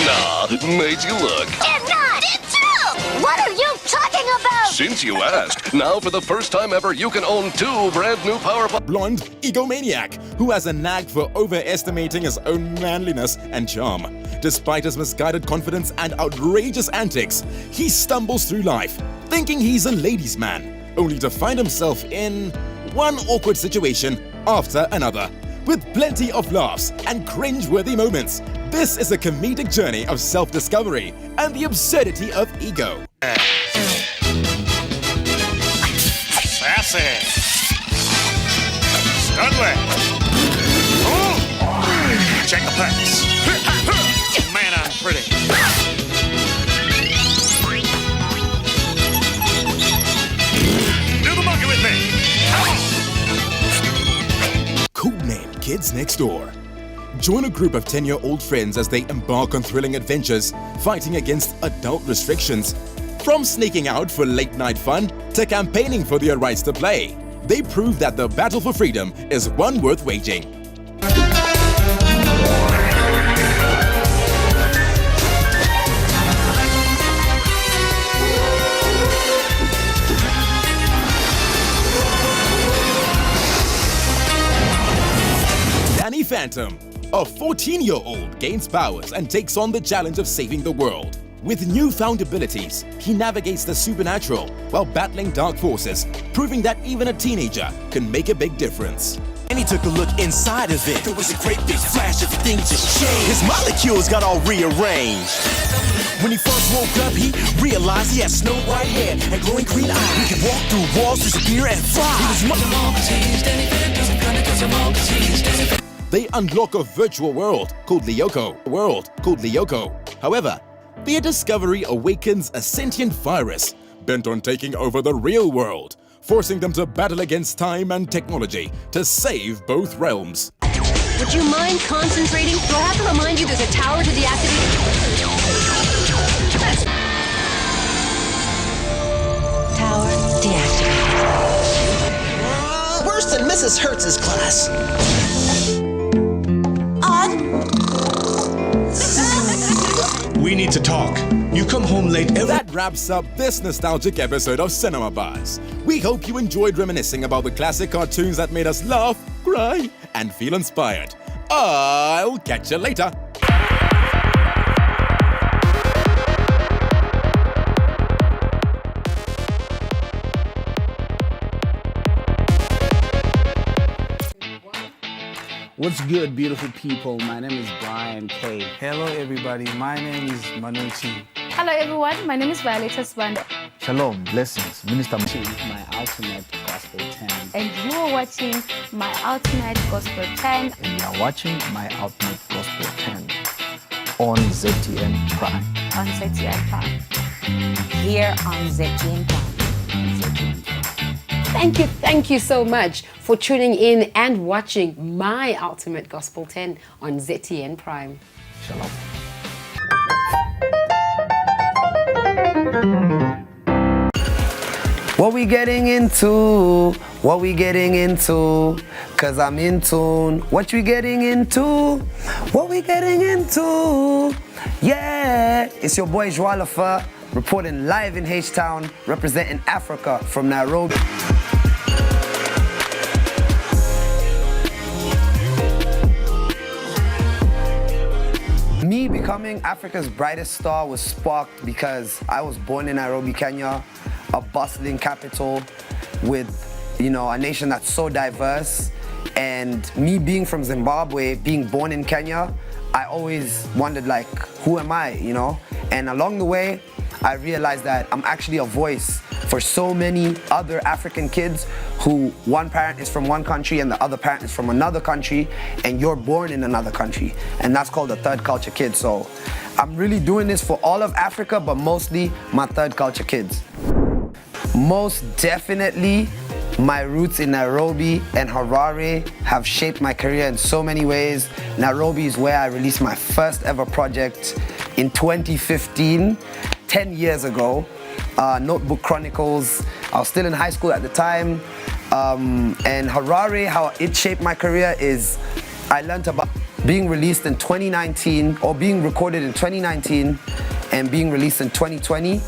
Nah, made you look. It's not! It's true! What are you talking about? Since you asked, now for the first time ever, you can own 2 brand new Powerpuff. Blonde egomaniac who has a knack for overestimating his own manliness and charm. Despite his misguided confidence and outrageous antics, he stumbles through life thinking he's a ladies' man, only to find himself in one awkward situation after another. With plenty of laughs and cringe-worthy moments, this is a comedic journey of self-discovery and the absurdity of ego. Sassy. Studley. Oh. Check the facts. Man, I'm pretty. Do the monkey with me. Codename Kids Next Door. Join a group of 10-year-old friends as they embark on thrilling adventures, fighting against adult restrictions. From sneaking out for late-night fun to campaigning for their rights to play, they prove that the battle for freedom is one worth waging. Danny Phantom, a 14-year-old, gains powers and takes on the challenge of saving the world. With newfound abilities, he navigates the supernatural while battling dark forces, proving that even a teenager can make a big difference. And he took a look inside of it. There was a great big flash, everything just changed. His molecules got all rearranged. When he first woke up, he realized he had snow white hair and glowing green eyes. He could walk through walls, disappear, and fly. He was They unlock a virtual world called Lyoko. However, their discovery awakens a sentient virus bent on taking over the real world, forcing them to battle against time and technology to save both realms. Would you mind concentrating? Do I have to remind you there's a tower to deactivate? Tower deactivated. worse than Mrs. Hertz's class. We need to talk. You come home late every... That wraps up this nostalgic episode of Cinema Buzz. We hope you enjoyed reminiscing about the classic cartoons that made us laugh, cry, and feel inspired. I'll catch you later. What's good, beautiful people? My name is Brian K. Hello, everybody. My name is Manuchi. Hello, everyone. My name is Violeta Swanda. Shalom, blessings. Minister My Ultimate Gospel 10. And you are watching My Ultimate Gospel 10. And you are watching My Ultimate Gospel 10 on ZTN Prime. On ZTN Prime. Here on ZTN Prime. Thank you so much for tuning in and watching My Ultimate Gospel 10 on ZTN Prime. Shalom. What we getting into? What we getting into? Cause I'm in tune. What we getting into? What we getting into? Yeah, it's your boy Joie Lafa, reporting live in H-Town, representing Africa from Nairobi. Me becoming Africa's brightest star was sparked because I was born in Nairobi, Kenya, a bustling capital with, a nation that's so diverse. And me being from Zimbabwe, being born in Kenya, I always wondered, who am I, And along the way, I realized that I'm actually a voice for so many other African kids who one parent is from one country and the other parent is from another country, and you're born in another country. And that's called a third culture kid. So I'm really doing this for all of Africa, but mostly my third culture kids. Most definitely, my roots in Nairobi and Harare have shaped my career in so many ways. Nairobi is where I released my first ever project in 2015, 10 years ago. Notebook Chronicles. I was still in high school at the time. And Harare, how it shaped my career is I learned about being released in 2019 or being recorded in 2019 and being released in 2020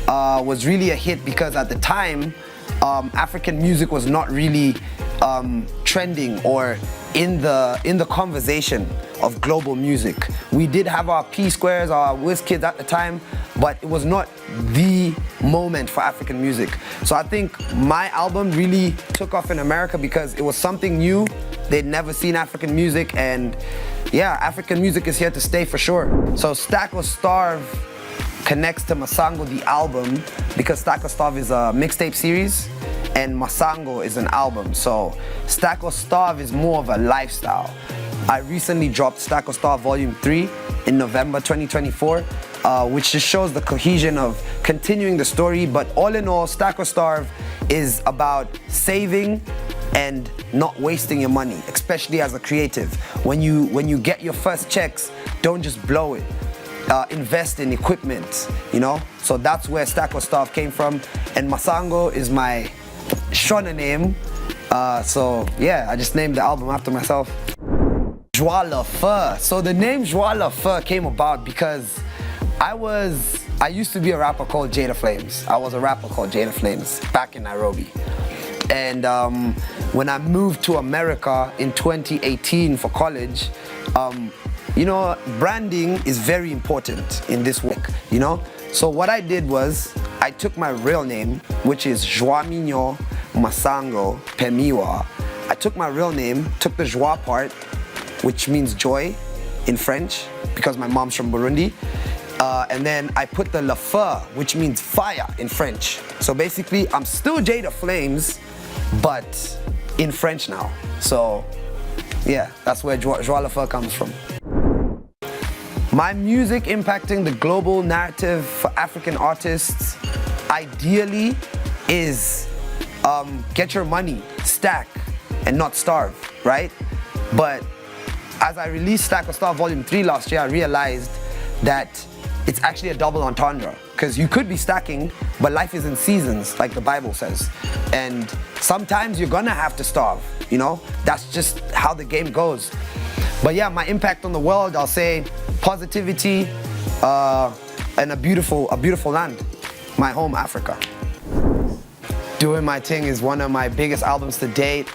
was really a hit because at the time, African music was not really trending or in the conversation of global music. We did have our P-Squares, our WizKids at the time, but it was not the moment for African music. So I think my album really took off in America because it was something new. They'd never seen African music, and yeah, African music is here to stay for sure. So Stack or Starve connects to Masango, the album, because Stack or Starve is a mixtape series and Masango is an album. So Stack or Starve is more of a lifestyle. I recently dropped Stack or Starve Volume 3 in November 2024, which just shows the cohesion of continuing the story. But all in all, Stack or Starve is about saving and not wasting your money, especially as a creative. When you get your first checks, don't just blow it. Invest in equipment, you know? So that's where Stack of Stuff came from. And Masango is my Shona name. So yeah, I just named the album after myself. Joie Le Feu. So the name Joie Le Feu came about because I used to be a rapper called Jada Flames. I was a rapper called Jada Flames back in Nairobi. And when I moved to America in 2018 for college, you know, branding is very important in this work, you know? So what I did was, I took my real name, which is Joaminho Masango Pemiwa. I took my real name, took the joie part, which means joy in French, because my mom's from Burundi. And then I put the Le Feu, which means fire in French. So basically, I'm still Jada Flames, but in French now. So yeah, that's where Joie Le Feu comes from. My music impacting the global narrative for African artists, ideally, is get your money, stack, and not starve, right? But as I released Stack of Stuff Volume 3 last year, I realized that it's actually a double entendre, because you could be stacking, but life is in seasons, like the Bible says. And sometimes you're gonna have to starve, you know? That's just how the game goes. But yeah, my impact on the world, I'll say positivity and a beautiful land, my home, Africa. Doing My Thing is one of my biggest albums to date.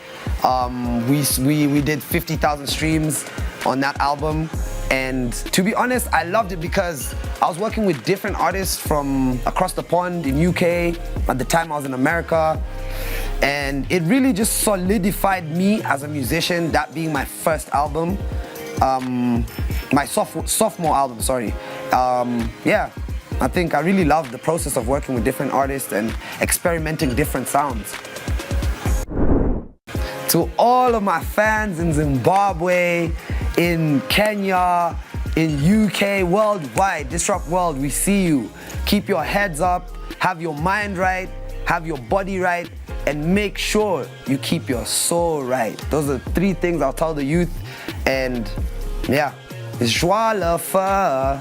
We did 50,000 streams on that album. And to be honest, I loved it because I was working with different artists from across the pond in UK. At the time I was in America. And it really just solidified me as a musician, that being my first album. My sophomore album, sorry. Yeah, I think I really loved the process of working with different artists and experimenting different sounds. To all of my fans in Zimbabwe, in Kenya, in UK, worldwide, Disrupt World, we see you. Keep your heads up, have your mind right, have your body right, and make sure you keep your soul right. Those are 3 things I'll tell the youth. And yeah, it's Joie Le Feu.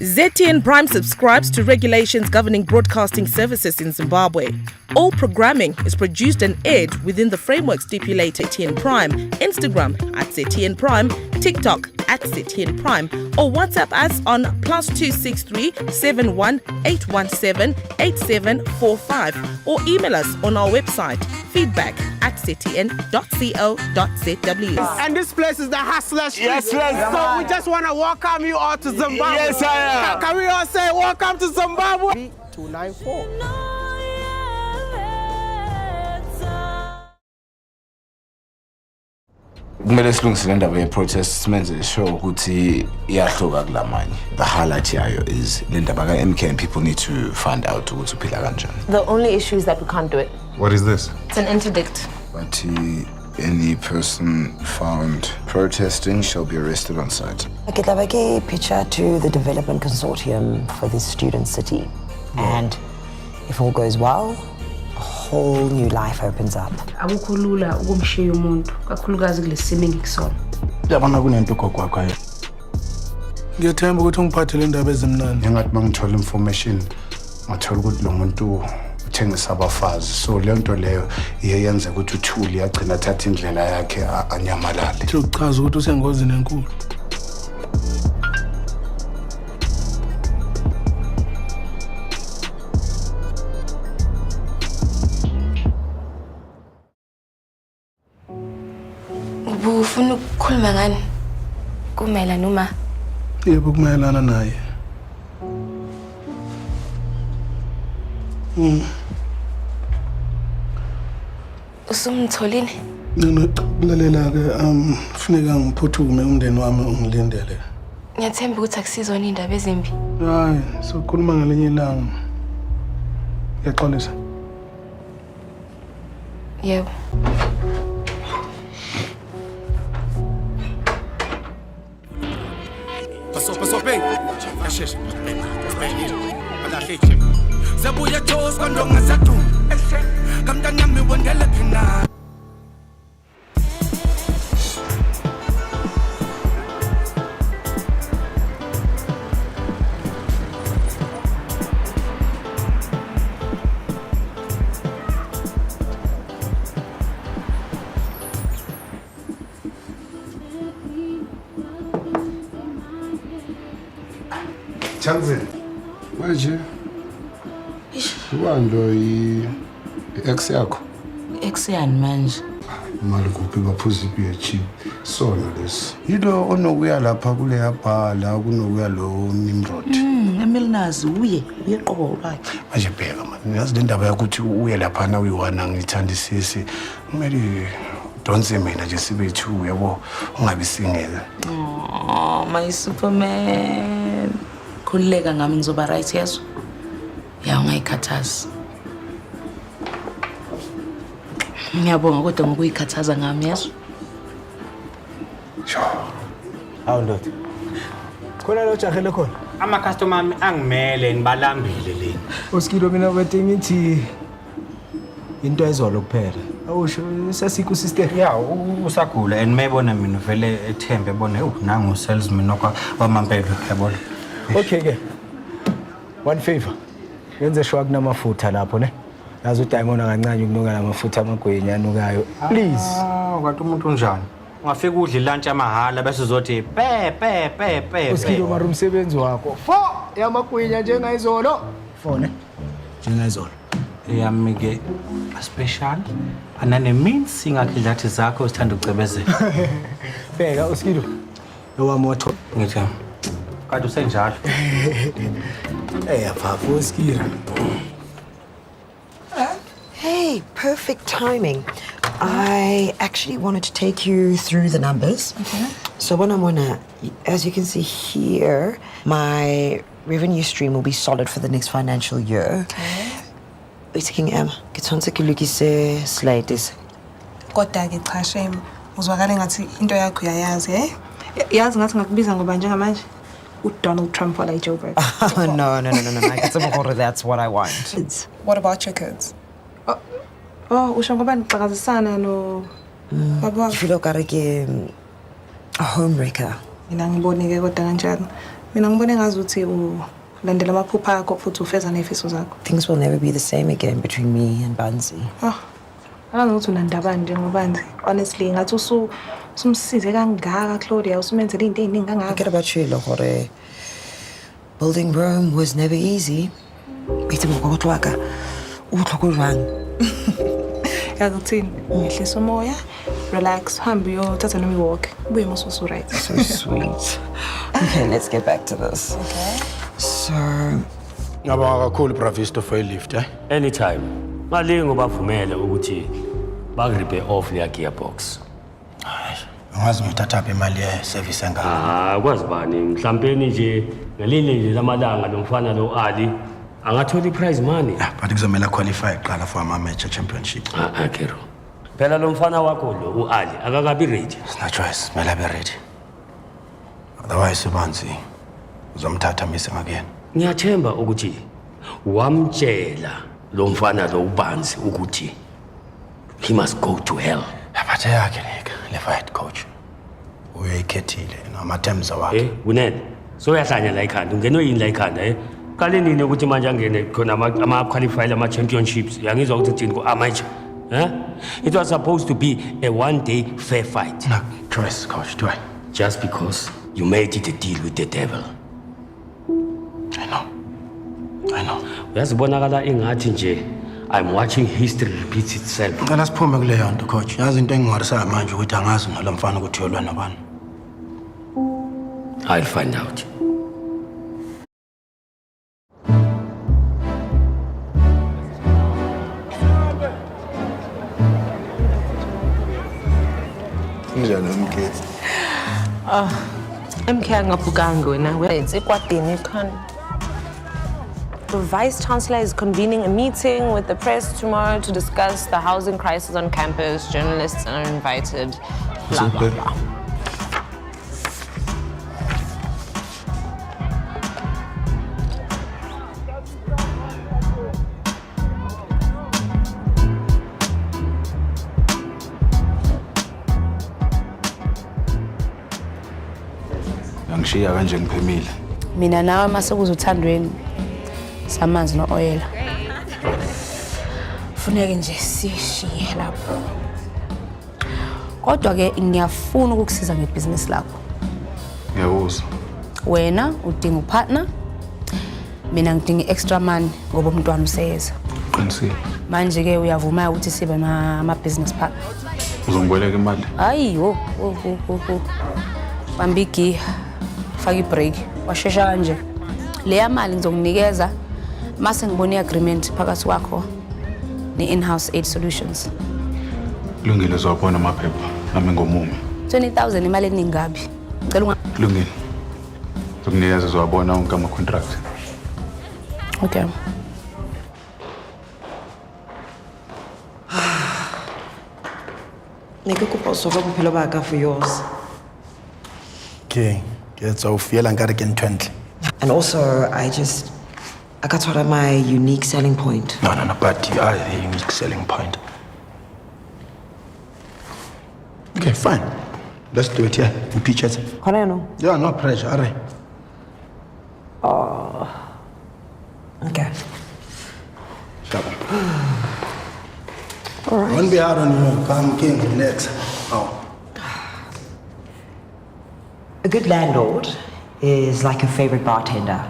ZTN Prime subscribes to regulations governing broadcasting services in Zimbabwe. All programming is produced and aired within the framework stipulated. ZTN Prime, Instagram at ZTN Prime, TikTok at ZTN Prime, or WhatsApp us on +263 71 817 8745, or email us on our website feedback@ztn.co.zw. And this place is the Hustler Street. Yes, yes. So we just want to welcome you all to Zimbabwe. Yes, sir. Can we all say welcome to Zimbabwe? 294. kumele silungisile indaba ye-protest simenze sure ukuthi iyahluka kulamanye. The highlight yayo is le ndaba ka-MK, and people need to find out ukuthi uphila kanjani. The only issue is that we can't do it. What is this? It's an interdict. But any person found protesting shall be arrested on site. I get a picture to the development consortium for this student city. And if all goes well, a whole new life opens up. Akukho lula ukumshiya umuntu kakhulukazi kulesimo engikusona. Yabona kunento gokwakho. Ngiyathemba ukuthi ungiphathele indaba ezimnandi. Engathi mangithola information ngathola ukuthi lo muntu uthengisa abafazi. So le nto leyo iyenza ukuthi uThuli yagcina thatha indlela yakhe anyamalale. Uchaza ukuthi usengozini enkulu. Ufuna ukukhuluma ngani? Kumela noma? Yebo kumayelana naye. Usumtholile? Lalela-ke kufuneka ngiphuthume umndeni wami ungilindele. Ngiyathemba ukuthi akusizona indaba ezimbi. Hayi, sokhuluma ngelinye ilanga. Ngiyaxolisa. Yebo. Paso, ven. Asheshe. Alahle. Zabuya toes kwando ngazatu. Kamntana mi wondela phina. Chanze. Manje. Wando ex yakho. Ex yani manje. Imali kuphi baphuza iPhD. Sona lesi. Yilo onokuya lapha kule yabhala kunokuya lo Nimrod. Emilnazi uye qobo lwakhe. Manje bheka man. Yazi le ndaba yakuthi uye lapha na uyiwana ngithandisisi. Kumele donse mina nje sibe 2 yabo ungabi singela. Oh, my Superman. Khuleka ngami ngizoba right yeso. Ya ungayikhathazi. Ngiyabonga kodwa ngokuyikhathaza ngami yeso. Sure. Hawu ndoda. Khona lo jahele khona. Ama customer ami angimele nibalambile leni. Usikilo mina wethe ngithi into ezolo kuphela. Awusho sasiku sister. Ya usagula and mayibona mina vele ethembe ebone nangu salesman wamampelo yabona. Okay ke. One favor. Yenze sure kunamafutha lapho ne. Yazi uDiamond akancane ukunuka lamafutha amagwenya anukayo. Please. Kwathi umuntu unjani? Ungafika udla lunch amahala bese uzothi pe. Usikilo mara umsebenzi wakho. 4 yamagwenya njengayizolo. 4 ne. Njengayizolo. Yami ke special anane means ingakhilathi zakho usithanda ucebezela. Bheka usikilo. Nowami watho. Ngithi kade usenjalo. Papa usikilo. Hey, perfect timing. I actually wanted to take you through the numbers. Okay. So as you can see here, my revenue stream will be solid for the next financial year. Okay. King Emma, ngithonsekilukise slides. Kodwa ke cha shame. Uzwakala ngathi into yakho uyayazi, eh? Yazi ngathi ngakubiza ngoba njengamanje uDonald Trump wala Joe Biden. No. That's what I want. What about your kids? Oh, usho ngoba nixakazisana no baba. Filo kareke a homewrecker. Mina ngibone ke kodwa kanjalo. Mina ngibone ngazuthi ulandela amaphupha akho futhi ufeza nefiso zakho. Things will never be the same again between me and Banzi. Angathi unandaba nje ngobanzi. Honestly, ngathi usumsize kangaka Claudia, usumenzele into eziningi kangaka. Forget about you, Lore. Building Rome was never easy. Bithi ngokwakho uthokuzwana. Yakuthini? Ngehlisa umoya, relax, hambe uyothatha noma iwalk. Ubuye mususu right. So sweet. Okay, let's get back to this. Okay. So, ngabanga kakhulu Bravisto for a lift, eh? Anytime. Malingo bavumele ukuthi bakuripe off le gearbox. Angazi ngithatha imali ye service engaka. Kwazi bani mhlawumbe nje ngelinye lamalanga lomfana lo Ali angathola iprize money. But kuzomela qualify qala for ama match championship. Kero. Phela lo mfana wakho lo uAli akakabi ready. No choice, mela be ready. Otherwise Banzi uzomthatha missing again. Ngiyathemba ukuthi wamtshela lo mfana lo uBanzi ukuthi he must go to hell. Aphathe yakhe le fight coach. Uyayikhethile namathemza wakhe. Kunene. So uyahlanya la ikhanda, ungenwe yini la ikhanda Kale nini ukuthi manje angene khona ama qualified ama championships. Yangizwa ukuthi uthini ku amateur. It was supposed to be a one-day fair fight. No choice, coach. Do I? Just because you made it a deal with the devil. I know. Uyazibonakala engathi nje I'm watching history repeats itself. Ngicela siphume kuleyo nto coach. Yazi into engingwarisa manje ukuthi angazi ngalo mfana ukuthi uyolwa nabani. I'll find out. Njani MK? MK angabhukanga wena. Wenze ekwadeni ekhanda. The Vice Chancellor is convening a meeting with the press tomorrow to discuss the housing crisis on campus. Journalists are invited. Blah, blah, blah. Angishiya kanje ngiphemile. Mina nawe mase kuzothandweni samanzi no-oyela. Funeke nje sishiye lapho. Kodwa ke ngiyafuna ukukusiza ngebhizinisi lakho. Ngiyakuzwa. Wena udinga upartner. Mina ngidinga extra money ngoba umntwana useyeza. Qinisile. Manje ke uyavuma ukuthi sibe ama-business partner. Uzongiboleka imali? Hayi wo. Bambigi. Faka ibreak. Washesha kanje. Leya mali ngizokunikeza mase ngibona i-agreement phakathi kwakho ne-in-house aid solutions. Kulungile uzobona amaphepha nami ngomumi. 20,000 imali eningi ngabi. Ngicela Kulungile. Zokunikeza uzobona wonke ama-contract. Okay. Neke kopa o soka bophelo ba ka for yours. Okay, it's all feel and gotta get 20. And also, I got what are my unique selling point. No, but you are a unique selling point. Okay, fine. Let's do it, yeah. Impeach it. No. Yeah, no pressure, all right. Okay. Shut up. All right. Don't be hard on you. Calm, king, relax. Oh. A good landlord is like your favorite bartender.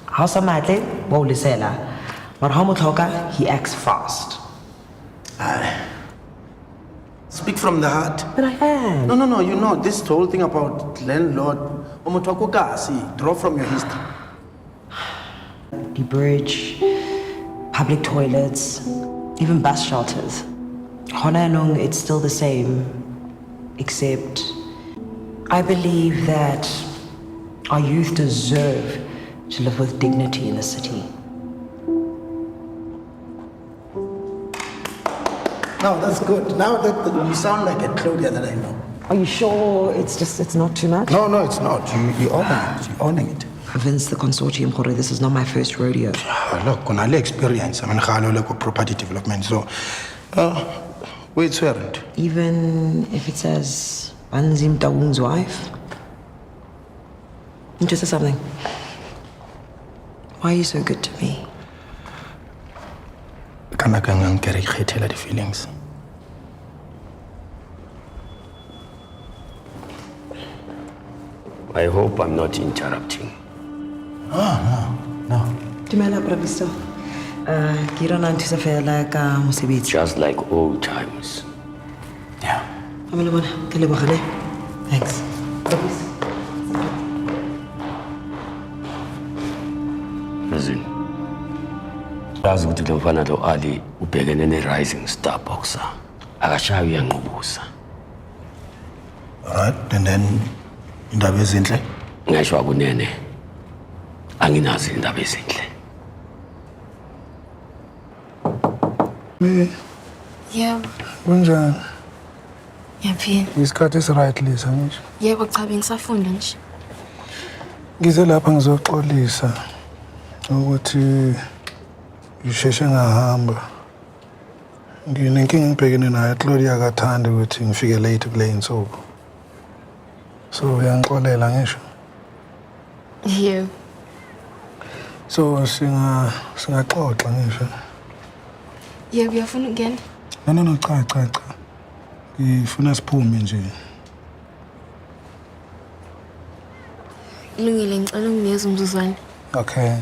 How's a madle? Wolisela. But Homotoka, he acts fast. Speak from the heart. But I am. No, you know, this whole thing about landlord, draw from your history. The bridge, public toilets, even bus shelters. Honanong, it's still the same, except I believe that our youth deserve to live with dignity in the city. No, that's good. Now that you sound like a Claudia that I know. Are you sure it's not too much? No, it's not. You're owning it. You're owning it. Convince the consortium, Jorge, this is not my first rodeo. Look, on our experience, I mean, property development, so, wait, swear. Even if it says Banzim Dawung's wife? Just something. Why are you so good to me? The feelings. I hope I'm not interrupting. No. Dumela Bravisto. Just like old times. Yeah. Thanks. Listen. Yazi ukuthi lo mfana lo Ali ubhekene ne-rising star boxer. Akashayi uyanqubusa. Alright, and then indaba ezinhle? Ngisho akunene. Anginazi indaba ezinhle. Yebo. Kunjani? Yaphila. Isikhathi esi-right lisa ngisho. Yebo cha bengisafunda nje. Ngize lapha ngizoxolisa ukuthi ngisheshe ngahamba. Nginenkinga engibhekene nayo Claudia akathandi ukuthi ngifike late kule insuku. So uyangixolela ngisho. Yebo. So singaxoxa ngisho. Yebo uyafuna ukungena? No, cha. Ngifuna siphume nje. Ilungile ngicela unginikeze umzuzwana. Okay.